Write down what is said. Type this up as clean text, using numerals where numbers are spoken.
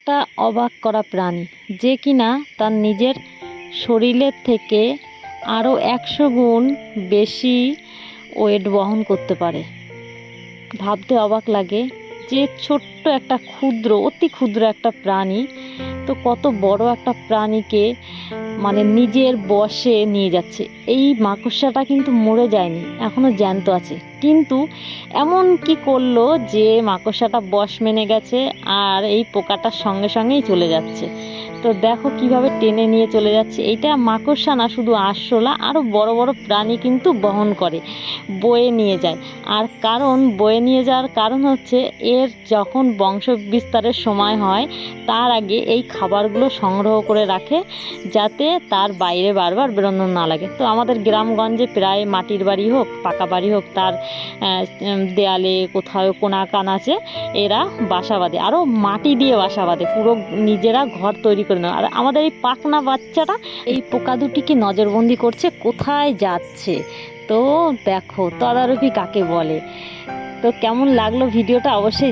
একটা অবাক করা প্রাণী, যে কিনা তার নিজের শরীরের থেকে আরও 100 গুণ বেশি ওয়েট বহন করতে পারে। ভাবতে অবাক লাগে যে ছোট্ট একটা ক্ষুদ্র, অতি ক্ষুদ্র একটা প্রাণী তো কত বড় একটা প্রাণীকে নিজের বশে নিয়ে যাচ্ছে। এই মাকড়সাটা কিন্তু মরে যায়নি, এখনও জ্যান্ত আছে, কিন্তু এমন কি করলো যে মাকড়সাটা বশ মেনে গেছে আর এই পোকাটার সঙ্গে সঙ্গেই চলে যাচ্ছে। তো দেখো কিভাবে টেনে নিয়ে চলে যাচ্ছে। এইটা মাকড়সা না, শুধু আরশোলা, আরও বড় বড় প্রাণী কিন্তু বহন করে, বয়ে নিয়ে যায়। আর বয়ে নিয়ে যাওয়ার কারণ হচ্ছে এর যখন বংশ বিস্তারের সময় হয় তার আগে এই খাবারগুলো সংগ্রহ করে রাখে, যাতে তার বাইরে বারবার বেরোনো না লাগে। তো আমাদের গ্রামগঞ্জে প্রায় মাটির বাড়ি হোক, পাকা বাড়ি হোক, তার দেয়ালে কোথাও কোনা কানাচে এরা বাসা বাঁধে, আরও মাটি দিয়ে বাসা বাঁধে, পুরো নিজেরা ঘর তৈরি করে নেয়। আর আমাদের এই পাখনা বাচ্চাটা এই পোকা দুটিকে নজরবন্দি করছে কোথায় যাচ্ছে। তো দেখো তদারকি কাকে বলে। তো কেমন লাগলো ভিডিওটা অবশ্যই